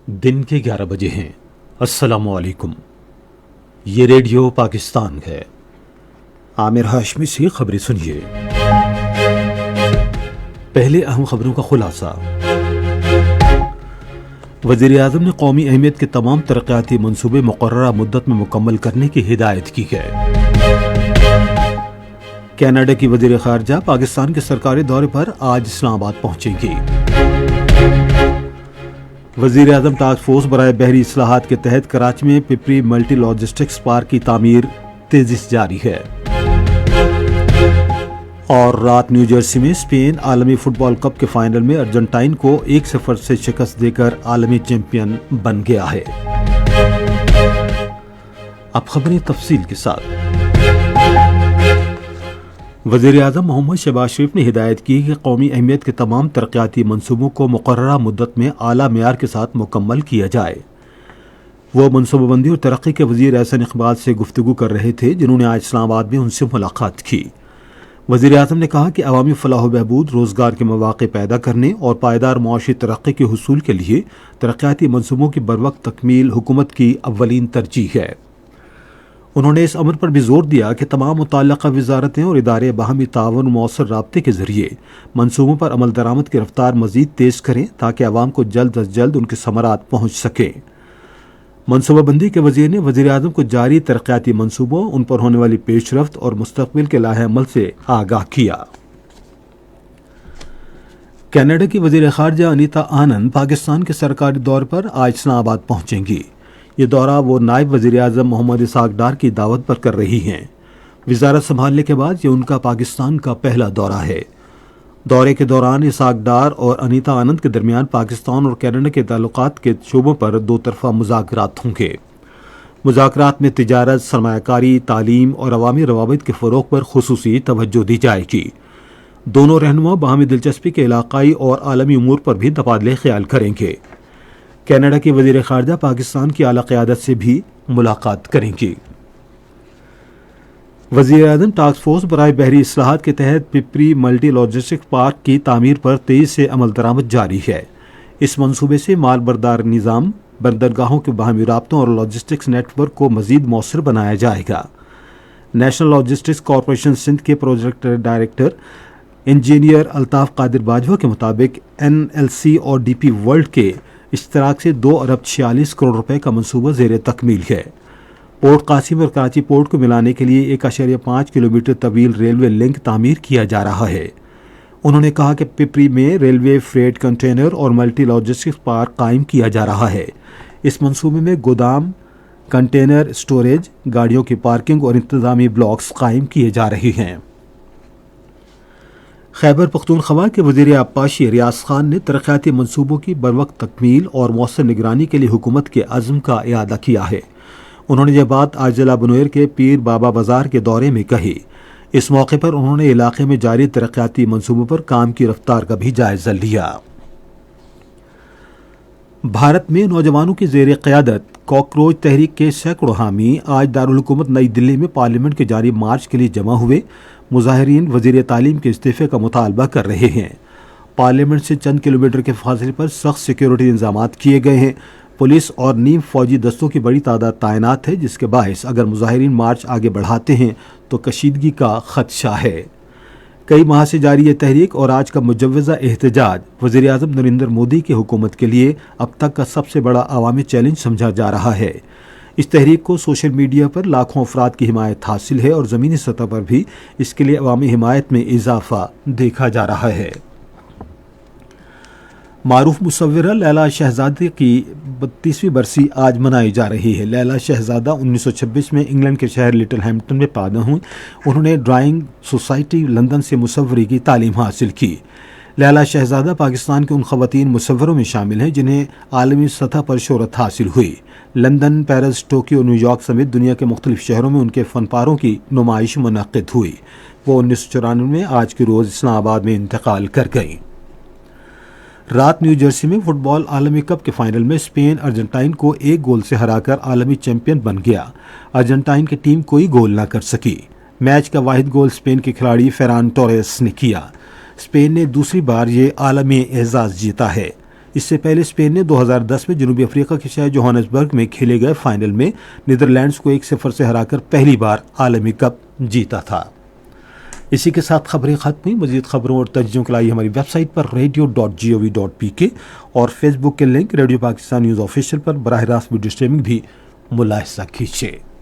دن کے 11 بجے ہیں۔ السلام علیکم، یہ ریڈیو پاکستان ہے۔ عامر ہاشمی سے خبریں سنیے۔ پہلے اہم خبروں کا خلاصہ۔ وزیر اعظم نے قومی اہمیت کے تمام ترقیاتی منصوبے مقررہ مدت میں مکمل کرنے کی ہدایت کی ہے۔ کینیڈا کی وزیر خارجہ پاکستان کے سرکاری دورے پر آج اسلام آباد پہنچیں گی۔ وزیر اعظم ٹاسک فورس برائے بحری اصلاحات کے تحت کراچی میں پپری ملٹی لاجسٹکس پارک کی تعمیر تیزی سے جاری ہے۔ اور رات نیو جرسی میں اسپین عالمی فٹ بال کپ کے فائنل میں ارجنٹائن کو 1-0 سے شکست دے کر عالمی چیمپئن بن گیا ہے۔ اب خبریں تفصیل کے ساتھ۔ وزیر اعظم محمد شہباز شریف نے ہدایت کی کہ قومی اہمیت کے تمام ترقیاتی منصوبوں کو مقررہ مدت میں اعلیٰ معیار کے ساتھ مکمل کیا جائے۔ وہ منصوبہ بندی اور ترقی کے وزیر احسن اقبال سے گفتگو کر رہے تھے، جنہوں نے آج اسلام آباد میں ان سے ملاقات کی۔ وزیر اعظم نے کہا کہ عوامی فلاح و بہبود، روزگار کے مواقع پیدا کرنے اور پائیدار معاشی ترقی کے حصول کے لیے ترقیاتی منصوبوں کی بروقت تکمیل حکومت کی اولین ترجیح ہے۔ انہوں نے اس امر پر بھی زور دیا کہ تمام متعلقہ وزارتیں اور ادارے باہمی تعاون و مؤثر رابطے کے ذریعے منصوبوں پر عمل درآمد کی رفتار مزید تیز کریں تاکہ عوام کو جلد از جلد ان کے ثمرات پہنچ سکیں۔ منصوبہ بندی کے وزیر نے وزیر اعظم کو جاری ترقیاتی منصوبوں، ان پر ہونے والی پیش رفت اور مستقبل کے لائحہ عمل سے آگاہ کیا۔ کینیڈا کی وزیر خارجہ انیتا آنند پاکستان کے سرکاری دورے پر آج اسلام آباد پہنچیں گی۔ یہ دورہ وہ نائب وزیر اعظم محمد اسحاق ڈار کی دعوت پر کر رہی ہیں۔ وزارت سنبھالنے کے بعد یہ ان کا پاکستان کا پہلا دورہ ہے۔ دورے کے دوران اسحاق ڈار اور انیتا آنند کے درمیان پاکستان اور کینیڈا کے تعلقات کے شعبوں پر دو طرفہ مذاکرات ہوں گے۔ مذاکرات میں تجارت، سرمایہ کاری، تعلیم اور عوامی روابط کے فروغ پر خصوصی توجہ دی جائے گی۔ دونوں رہنما باہمی دلچسپی کے علاقائی اور عالمی امور پر بھی تبادلہ خیال کریں گے۔ کینیڈا کی وزیر خارجہ پاکستان کی اعلیٰ قیادت سے بھی ملاقات کریں گی۔ وزیر اعظم ٹاسک فورس برائے بحری اصلاحات کے تحت پپری ملٹی لاجسٹکس پارک کی تعمیر پر تیزی سے عمل درآمد جاری ہے۔ اس منصوبے سے مال بردار نظام، بندرگاہوں کے باہمی رابطوں اور لاجسٹکس نیٹ ورک کو مزید مؤثر بنایا جائے گا۔ نیشنل لاجسٹکس کارپوریشن سندھ کے پروجیکٹ ڈائریکٹر انجینئر الطاف قادر باجوہ کے مطابق NLC اور DP ورلڈ کے اشتراک سے 2 ارب 46 کروڑ روپے کا منصوبہ زیر تکمیل ہے۔ پورٹ قاسم اور کراچی پورٹ کو ملانے کے لیے 1.5 کلومیٹر طویل ریلوے لنک تعمیر کیا جا رہا ہے۔ انہوں نے کہا کہ پپری میں ریلوے فریٹ کنٹینر اور ملٹی لاجسٹکس پارک قائم کیا جا رہا ہے۔ اس منصوبے میں گودام، کنٹینر اسٹوریج، گاڑیوں کی پارکنگ اور انتظامی بلاکس قائم کیے جا رہے ہیں۔ خیبر پختونخوا کے وزیر آبپاشی ریاض خان نے ترقیاتی منصوبوں کی بروقت تکمیل اور مؤثر نگرانی کے لیے حکومت کے عزم کا اعادہ کیا ہے۔ انہوں نے یہ بات آج ضلع بنویر کے پیر بابا بازار کے دورے میں کہی۔ اس موقع پر انہوں نے علاقے میں جاری ترقیاتی منصوبوں پر کام کی رفتار کا بھی جائزہ لیا۔ بھارت میں نوجوانوں کی زیر قیادت کاکروچ تحریک کے سینکڑوں حامی آج دارالحکومت نئی دلی میں پارلیمنٹ کے جاری مارچ کے لیے جمع ہوئے۔ مظاہرین وزیر تعلیم کے استعفے کا مطالبہ کر رہے ہیں۔ پارلیمنٹ سے چند کلومیٹر کے فاصلے پر سخت سیکیورٹی انتظامات کیے گئے ہیں۔ پولیس اور نیم فوجی دستوں کی بڑی تعداد تعینات ہے، جس کے باعث اگر مظاہرین مارچ آگے بڑھاتے ہیں تو کشیدگی کا خدشہ ہے۔ کئی ماہ سے جاری یہ تحریک اور آج کا مجوزہ احتجاج وزیر اعظم نریندر مودی کی حکومت کے لیے اب تک کا سب سے بڑا عوامی چیلنج سمجھا جا رہا ہے۔ اس تحریک کو سوشل میڈیا پر لاکھوں افراد کی حمایت حاصل ہے اور زمینی سطح پر بھی اس کے لیے عوامی حمایت میں اضافہ دیکھا جا رہا ہے۔ معروف مصورہ لیلا شہزادہ کی 32ویں برسی آج منائی جا رہی ہے۔ لیلا شہزادہ 1926 میں انگلینڈ کے شہر لٹل ہیمپٹن میں پیدا ہوئی۔ انہوں نے ڈرائنگ سوسائٹی لندن سے مصوری کی تعلیم حاصل کی۔ لیلا شہزادہ پاکستان کے ان خواتین مصوروں میں شامل ہیں جنہیں عالمی سطح پر شہرت حاصل ہوئی۔ London, Paris, Tokyo, new York سمیت دنیا کے مختلف شہروں میں ان کے فن پاروں کی نمائش منعقد ہوئی۔ وہ 1994 میں آج کے روز اسلام آباد میں انتقال کر گئیں۔ رات نیو جرسی میں فٹ بال عالمی کپ کے فائنل میں اسپین ارجنٹائن کو 1 گول سے ہرا کر عالمی چیمپئن بن گیا۔ ارجنٹائن کی ٹیم کوئی گول نہ کر سکی۔ میچ کا واحد گول اسپین کے کھلاڑی فران ٹوریس نے کیا۔ اسپین نے دوسری بار یہ عالمی اعزاز جیتا ہے۔ اس سے پہلے اسپین نے 2010 میں جنوبی افریقہ کے شہر جوہانسبرگ میں کھیلے گئے فائنل میں نیدرلینڈز کو 1-0 سے ہرا کر پہلی بار عالمی کپ جیتا تھا۔ اسی کے ساتھ خبریں ختم ہوئی۔ مزید خبروں اور تجزیوں کے لیے ہماری ویب سائٹ پر radio.gov.pk اور فیس بک کے link radio Pakistan news official پر براہ راست ویڈیو اسٹریمنگ بھی ملاحظہ کیجیے۔